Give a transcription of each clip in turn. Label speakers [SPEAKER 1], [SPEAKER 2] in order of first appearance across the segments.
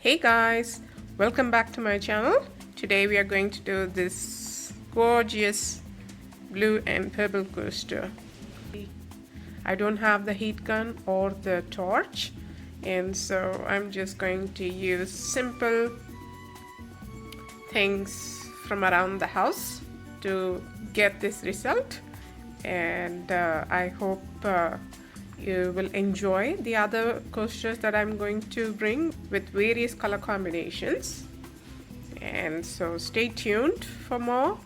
[SPEAKER 1] Hey guys, welcome back to my channel. Today we are going to do this gorgeous blue and purple coaster. I don't have the heat gun or the torch, and so I'm just going to use simple things from around the house to get this result. And I hope you will enjoy the other coasters that I'm going to bring with various color combinations. And so stay tuned for more,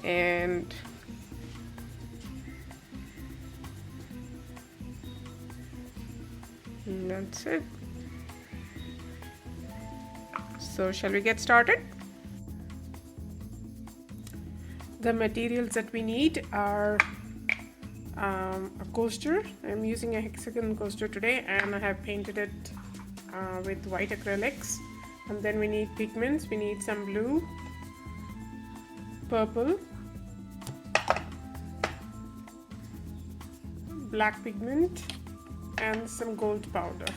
[SPEAKER 1] and that's it. So shall we get started? The materials that we need are a coaster. I'm using a hexagon coaster today, and I have painted it with white acrylics. And then we need pigments. We need some blue, purple, black pigment, and some gold powder.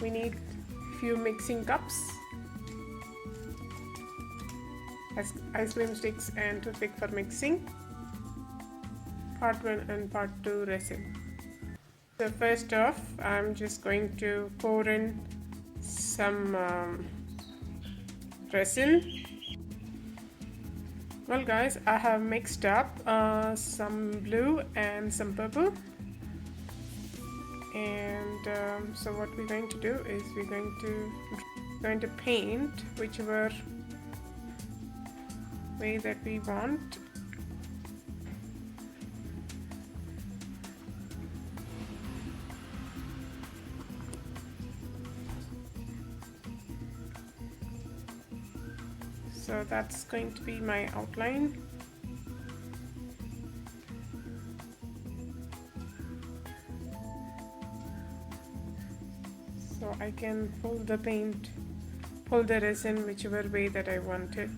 [SPEAKER 1] We need few mixing cups, ice cream sticks, and toothpick for mixing. Part 1 and part 2 resin. So first off, I'm just going to pour in some resin. Well guys, I have mixed up some blue and some purple, and so what we're going to do is we're going to paint whichever way that we want. So that's going to be my outline. So I can pull the resin whichever way that I want it.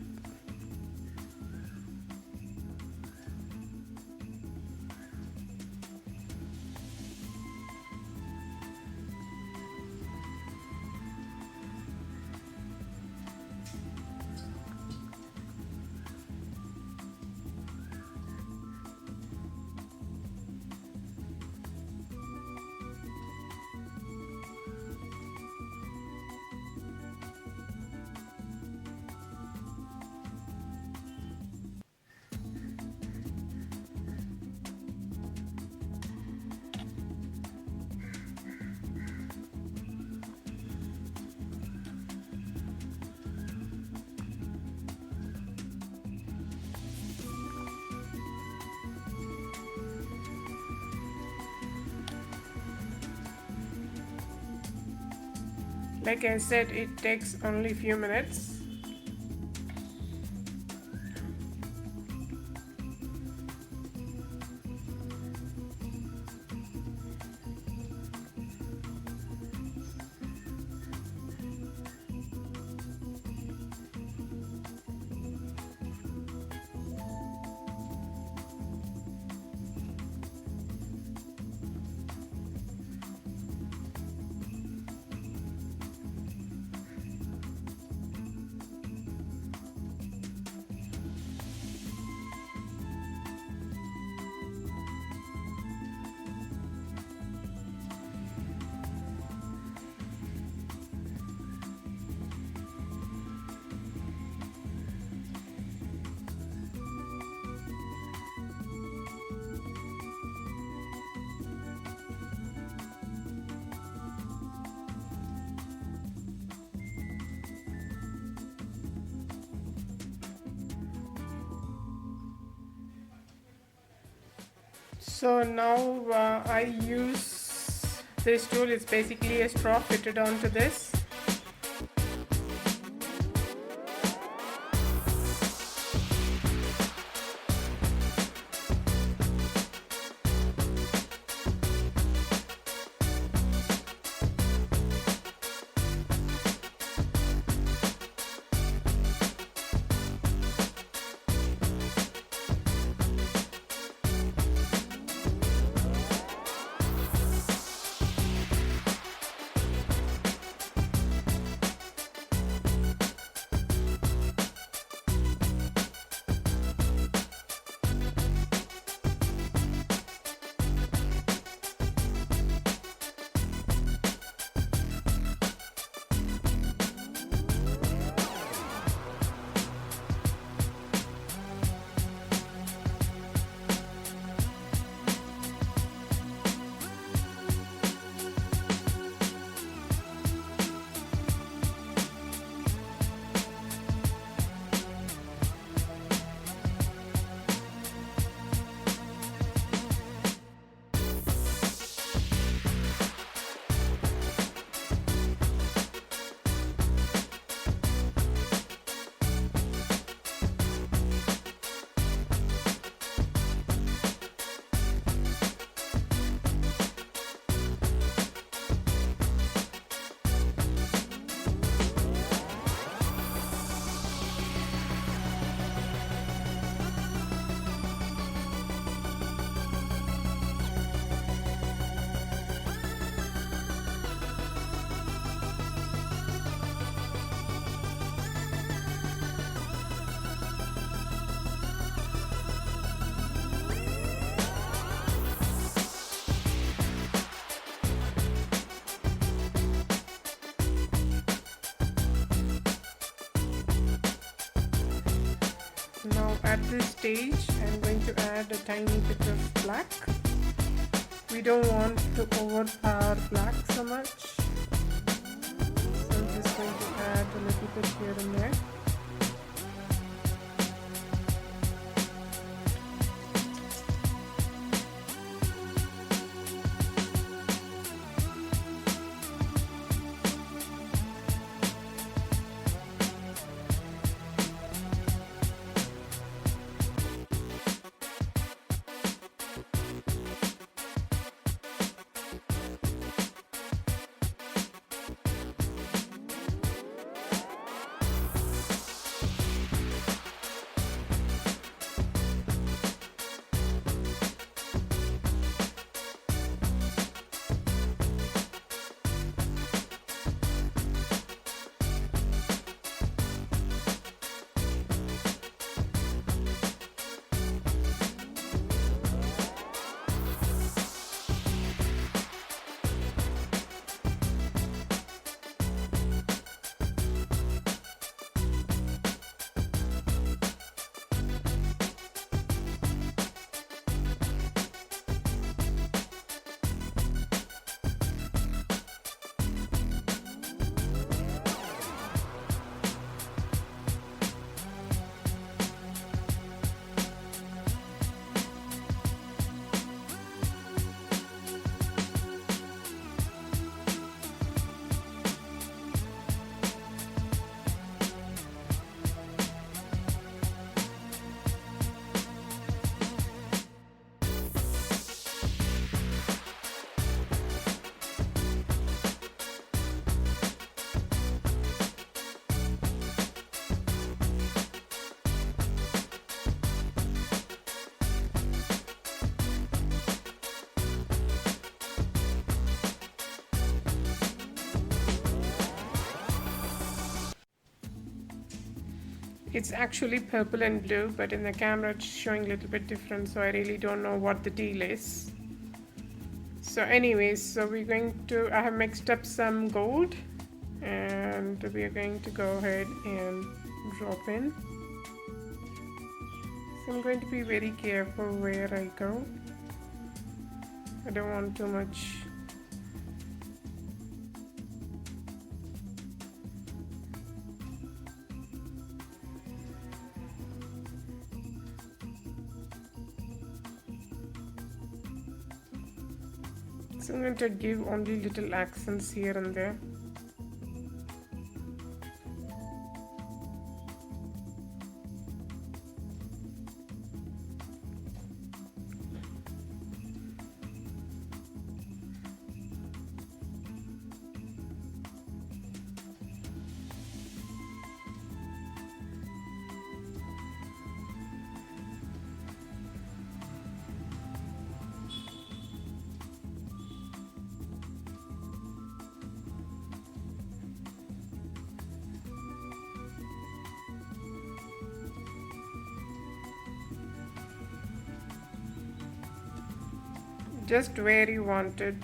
[SPEAKER 1] Like I said, it takes only a few minutes. So now I use this tool. It's basically a straw fitted onto this. Now at this stage I'm going to add a tiny bit of black. We don't want to overpower black so much, so I'm just going to add a little bit here and there. It's actually purple and blue, but in the camera it's showing a little bit different, so I really don't know what the deal is. So anyways, so I have mixed up some gold and we are going to go ahead and drop in. So I'm going to be very careful where I go. I don't want too much. So I'm going to give only little accents here and there. Just where you want it.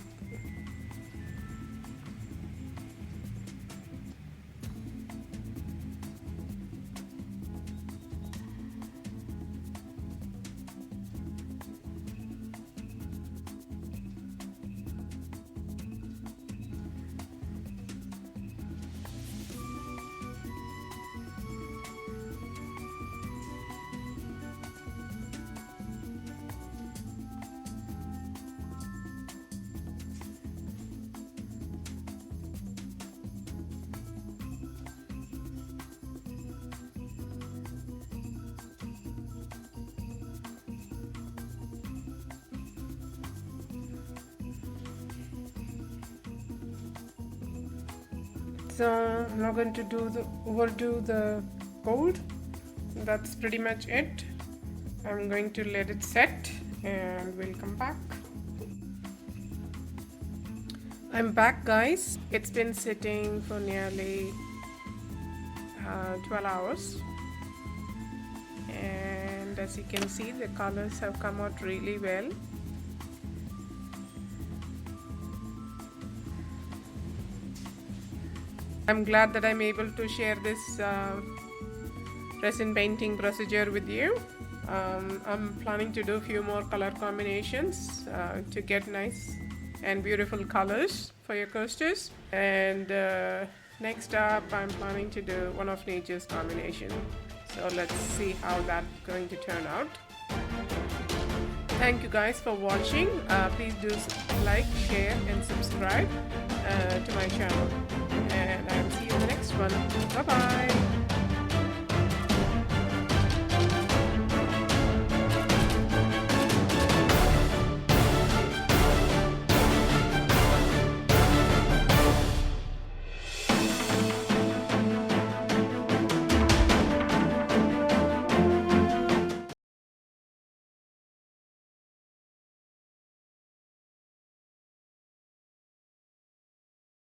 [SPEAKER 1] So I'm not going to overdo the gold. That's pretty much it. I'm going to let it set and we'll come back. I'm back, guys. It's been sitting for nearly 12 hours, and as you can see, the colors have come out really well. I'm glad that I'm able to share this resin painting procedure with you. I'm planning to do a few more color combinations to get nice and beautiful colors for your coasters. And next up, I'm planning to do one of nature's combination. So let's see how that's going to turn out. Thank you guys for watching. Please do like, share, and subscribe to my channel. And I will see you in the next one. Bye bye.